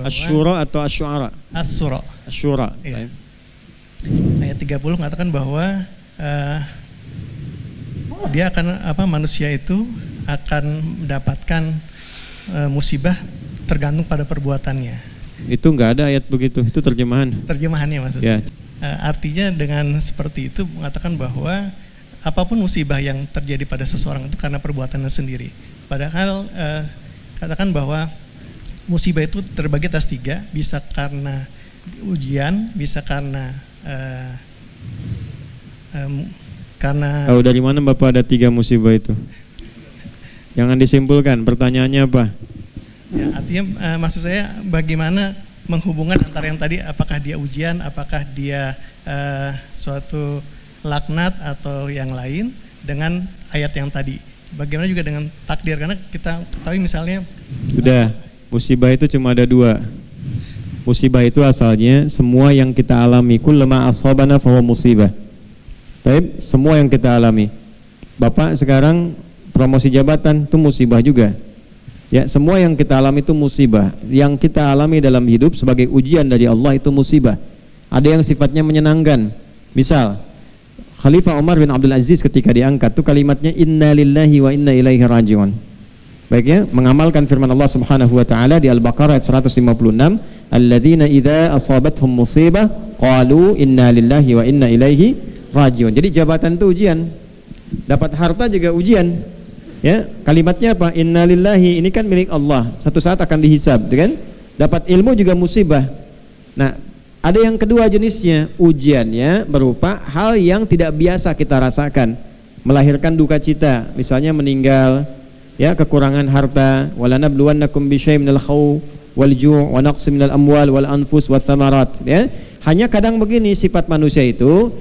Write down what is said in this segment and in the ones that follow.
bahwa Asy-Syura atau Asy-Syu'ara? Asy-Syura. Asy-Syura. Iya. Ayat 30 mengatakan bahwa dia akan manusia itu akan mendapatkan musibah tergantung pada perbuatannya. Itu enggak ada ayat begitu, itu terjemahan. Terjemahannya maksudnya. Ya. Artinya dengan seperti itu mengatakan bahwa apapun musibah yang terjadi pada seseorang itu karena perbuatannya sendiri. Padahal katakan bahwa musibah itu terbagi atas 3, bisa karena ujian, bisa karena Tahu dari mana Bapak ada 3 musibah itu? Jangan disimpulkan, pertanyaannya apa? Ya, artinya maksud saya bagaimana menghubungkan antara yang tadi, apakah dia ujian, apakah dia suatu laknat atau yang lain dengan ayat yang tadi. Bagaimana juga dengan takdir, karena kita ketahui misalnya sudah, musibah itu cuma ada 2. Musibah itu asalnya semua yang kita alami, kullama asabana fahuwa musibah. Baik, semua yang kita alami. Bapak sekarang promosi jabatan itu musibah juga. Ya, semua yang kita alami itu musibah. Yang kita alami dalam hidup sebagai ujian dari Allah itu musibah. Ada yang sifatnya menyenangkan. Misal, Khalifah Umar bin Abdul Aziz ketika diangkat itu kalimatnya inna lillahi wa inna ilaihi raji'un. Baik ya, mengamalkan firman Allah Subhanahu wa taala di Al-Baqarah ayat 156, alladzina idza asabathum musibah qalu inna lillahi wa inna ilaihi raji'un. Jadi jabatan itu ujian. Dapat harta juga ujian. Ya, kalimatnya apa? Inna lillahi, ini kan milik Allah. Satu saat akan dihisab, kan? Dapat ilmu juga musibah. Nah, ada yang kedua jenisnya, ujiannya berupa hal yang tidak biasa kita rasakan, melahirkan duka cita, misalnya meninggal, ya, kekurangan harta, walanabluwannakum bisyai'in minal khawf wal ju' wa naqsin minal amwal wal anfus wath thamarat, ya. Hanya kadang begini sifat manusia itu,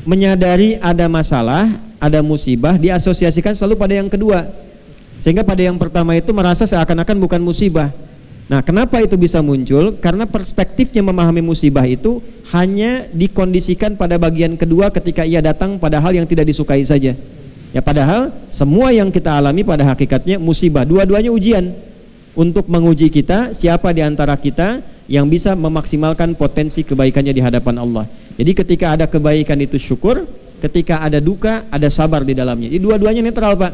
menyadari ada masalah, ada musibah, diasosiasikan selalu pada yang kedua, sehingga pada yang pertama itu merasa seakan-akan bukan musibah. Nah, kenapa itu bisa muncul? Karena perspektifnya memahami musibah itu hanya dikondisikan pada bagian kedua ketika ia datang pada hal yang tidak disukai saja. Ya, padahal semua yang kita alami pada hakikatnya musibah, dua-duanya ujian untuk menguji kita, siapa di antara kita yang bisa memaksimalkan potensi kebaikannya di hadapan Allah. Jadi ketika ada kebaikan itu syukur, ketika ada duka ada sabar di dalamnya. Jadi dua-duanya netral, Pak.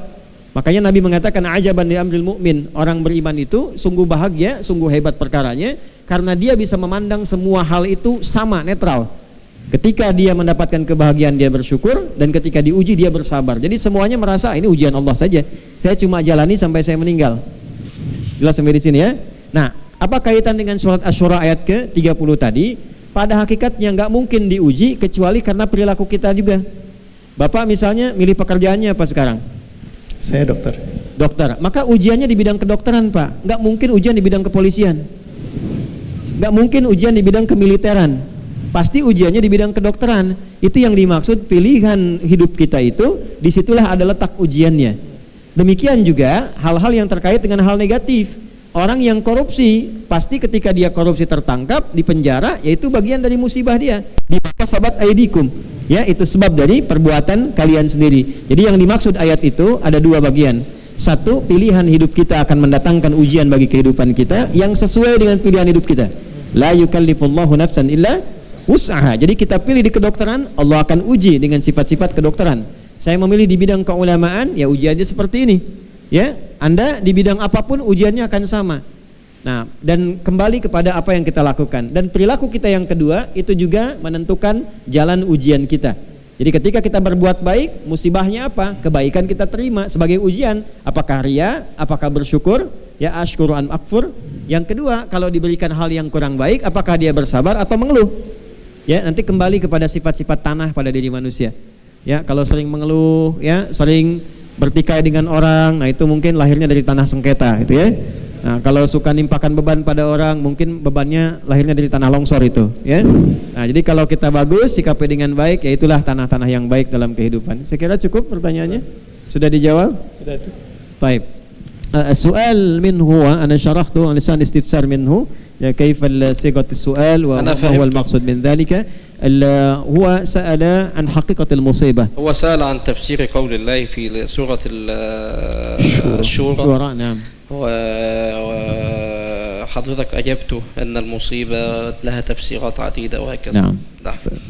Makanya Nabi mengatakan ajaban li amril mu'min, orang beriman itu sungguh bahagia, sungguh hebat perkaranya karena dia bisa memandang semua hal itu sama, netral. Ketika dia mendapatkan kebahagiaan dia bersyukur, dan ketika diuji dia bersabar. Jadi semuanya merasa ini ujian Allah saja. Saya cuma jalani sampai saya meninggal. Jelas sampai di sini ya. Nah, apa kaitan dengan surat Asy-Syura ayat ke-30 tadi? Pada hakikatnya nggak mungkin diuji kecuali karena perilaku kita juga. Bapak misalnya milih pekerjaannya apa sekarang? Saya dokter. Dokter. Maka ujiannya di bidang kedokteran, Pak. Nggak mungkin ujian di bidang kepolisian. Nggak mungkin ujian di bidang kemiliteran. Pasti ujiannya di bidang kedokteran. Itu yang dimaksud pilihan hidup kita itu, disitulah ada letak ujiannya. Demikian juga hal-hal yang terkait dengan hal negatif. Orang yang korupsi, pasti ketika dia korupsi tertangkap, di penjara, yaitu bagian dari musibah dia. Dimaka sabat aidikum, ya, itu sebab dari perbuatan kalian sendiri. Jadi yang dimaksud ayat itu ada 2 bagian. Satu, pilihan hidup kita akan mendatangkan ujian bagi kehidupan kita yang sesuai dengan pilihan hidup kita. La yukallifullahu nafsan illa wus'aha. Jadi kita pilih di kedokteran, Allah akan uji dengan sifat-sifat kedokteran. Saya memilih di bidang keulamaan, ya ujiannya seperti ini. Ya, Anda di bidang apapun ujiannya akan sama. Nah, dan kembali kepada apa yang kita lakukan. Dan perilaku kita yang kedua itu juga menentukan jalan ujian kita. Jadi ketika kita berbuat baik, musibahnya apa? Kebaikan kita terima sebagai ujian. Apakah ria? Apakah bersyukur? Ya, asykuru an akfur. Yang kedua, kalau diberikan hal yang kurang baik, apakah dia bersabar atau mengeluh? Ya, nanti kembali kepada sifat-sifat tanah pada diri manusia. Ya, kalau sering mengeluh, ya, sering bertikai dengan orang, nah itu mungkin lahirnya dari tanah sengketa, gitu ya. Nah, kalau suka nimpakan beban pada orang, mungkin bebannya lahirnya dari tanah longsor itu, ya. Nah, jadi kalau kita bagus, sikapi dengan baik, ya itulah tanah-tanah yang baik dalam kehidupan. Saya kira cukup pertanyaannya. Sudah dijawab? Sudah itu. Baik. Soal minhu, ana syarahtu an lisan istifsar minhu, ya kaifa sigat as-su'al wa ma huwa al-maqsud min dhalika. هو سأل عن حقيقة المصيبة. هو سأل عن تفسير قول الله في سورة الشورى. نعم. حضرتك أجبت أن المصيبة لها تفسيرات عديدة وهكذا. نعم.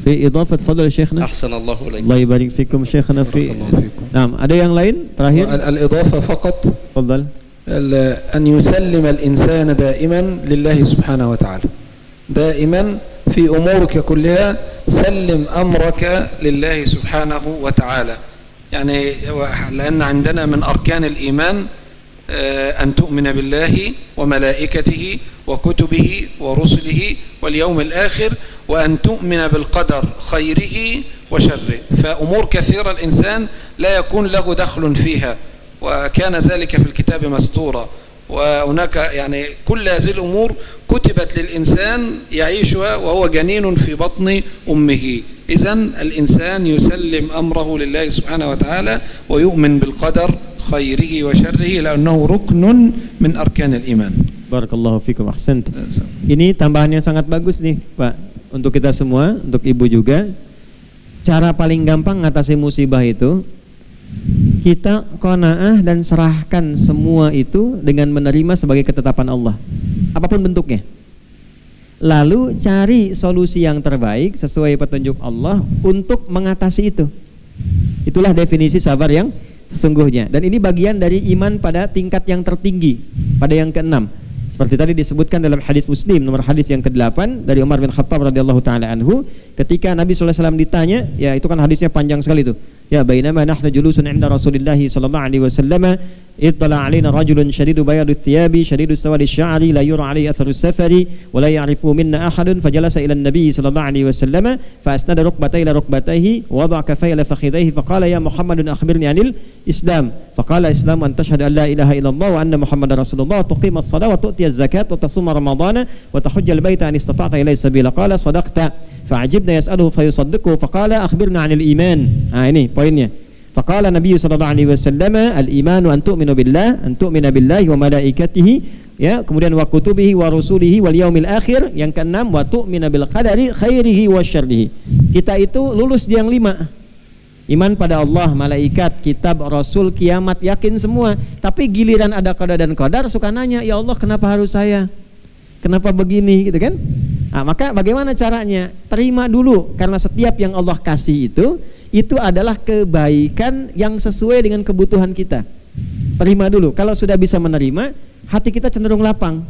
في إضافة فضل شيخنا. أحسن الله إليك. الله يبارك فيكم شيخنا. في نعم ada yang lain terakhir. الإضافة فقط. تفضل. أن يسلم الإنسان دائما لله سبحانه وتعالى. دائما في أمورك كلها سلم أمرك لله سبحانه وتعالى. يعني لأن عندنا من أركان الإيمان أن تؤمن بالله وملائكته وكتبه ورسله واليوم الآخر وأن تؤمن بالقدر خيره وشره. فأمور كثيرة الإنسان لا يكون له دخل فيها وكان ذلك في الكتاب مسطورا. وهناك يعني كل هذه الأمور كتبت للإنسان يعيشها وهو جنين في بطن أمه. إذن الإنسان يسلم أمره لله سبحانه وتعالى ويؤمن بالقدر خيره وشره لأنه ركن من أركان الإيمان. Barakallahu fikum, ahsant. Ini tambahan yang sangat bagus nih Pak, untuk kita semua, untuk Ibu juga. Cara paling gampang ngatasi musibah itu, kita qanaah dan serahkan semua itu dengan menerima sebagai ketetapan Allah, apapun bentuknya. Lalu cari solusi yang terbaik sesuai petunjuk Allah untuk mengatasi itu. Itulah definisi sabar yang sesungguhnya. Dan ini bagian dari iman pada tingkat yang tertinggi, pada yang keenam. Seperti tadi disebutkan dalam hadis Muslim nomor hadis yang ke-8 dari Umar bin Khattab radhiyallahu taala anhu, ketika Nabi sallallahu alaihi wasallam ditanya, ya itu kan hadisnya panjang sekali itu. Ya bainama nahnu julusun 'inda Rasulillah sallallahu alaihi wasallam ittala 'alaina rajulun shadidu bayadut thiyabi shadidu sawadi sya'ri la yura 'alaihi atharu safari wa la ya'rifu minna ahadun fajalasa ila an-nabi sallallahu alaihi wasallam fa asnada rukbatayhi ila rukbatayhi wa wada'a kaffayhi ila fakhidayhi fa qala ya Muhammadun akhbirni 'anil Islam. Fa qala Islam an tashhadu an la ilaha illallah wa anna Muhammadar Rasulullah wa tuqima as-salata wa tu'ti az-zakata wa tasuma ramadhana wa tahujja al-baita an istata'ta ilayhi sabila. Qala sadaqta. Fa'ajibna yas'aluhu fayusaddiquhu faqala akhbirna 'anil iman. Ini poinnya. Faqala Nabi sallallahu alaihi wasallam al-imanu an tu'minu billah, an tu'mina billahi wa malaikatihi, ya, kemudian wa kutubihi wa rusulihi wal yaumil akhir, yang keenam wa tu'mina bil qadari khairihi wa syarrihi. Kita itu lulus di yang 5. Iman pada Allah, malaikat, kitab, rasul, kiamat, yakin semua. Tapi giliran ada qada dan qadar suka nanya, ya Allah kenapa harus saya? Kenapa begini, gitu kan? Nah, maka bagaimana caranya? Terima dulu, karena setiap yang Allah kasih itu adalah kebaikan yang sesuai dengan kebutuhan kita. Terima dulu. Kalau sudah bisa menerima, hati kita cenderung lapang.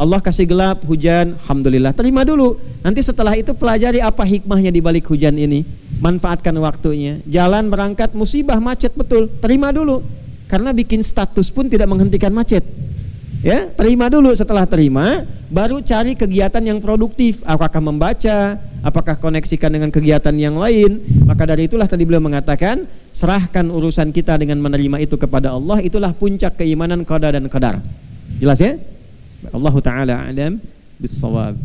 Allah kasih gelap, hujan, alhamdulillah. Terima dulu. Nanti setelah itu pelajari apa hikmahnya di balik hujan ini. Manfaatkan waktunya. Jalan berangkat musibah, macet betul. Terima dulu. Karena bikin status pun tidak menghentikan macet. Ya, terima dulu. Setelah terima, baru cari kegiatan yang produktif. Apakah membaca, apakah koneksikan dengan kegiatan yang lain. Maka dari itulah tadi beliau mengatakan, serahkan urusan kita dengan menerima itu kepada Allah. Itulah puncak keimanan qada dan qadar. Jelas ya? Allah Ta'ala a'lam bis-shawab.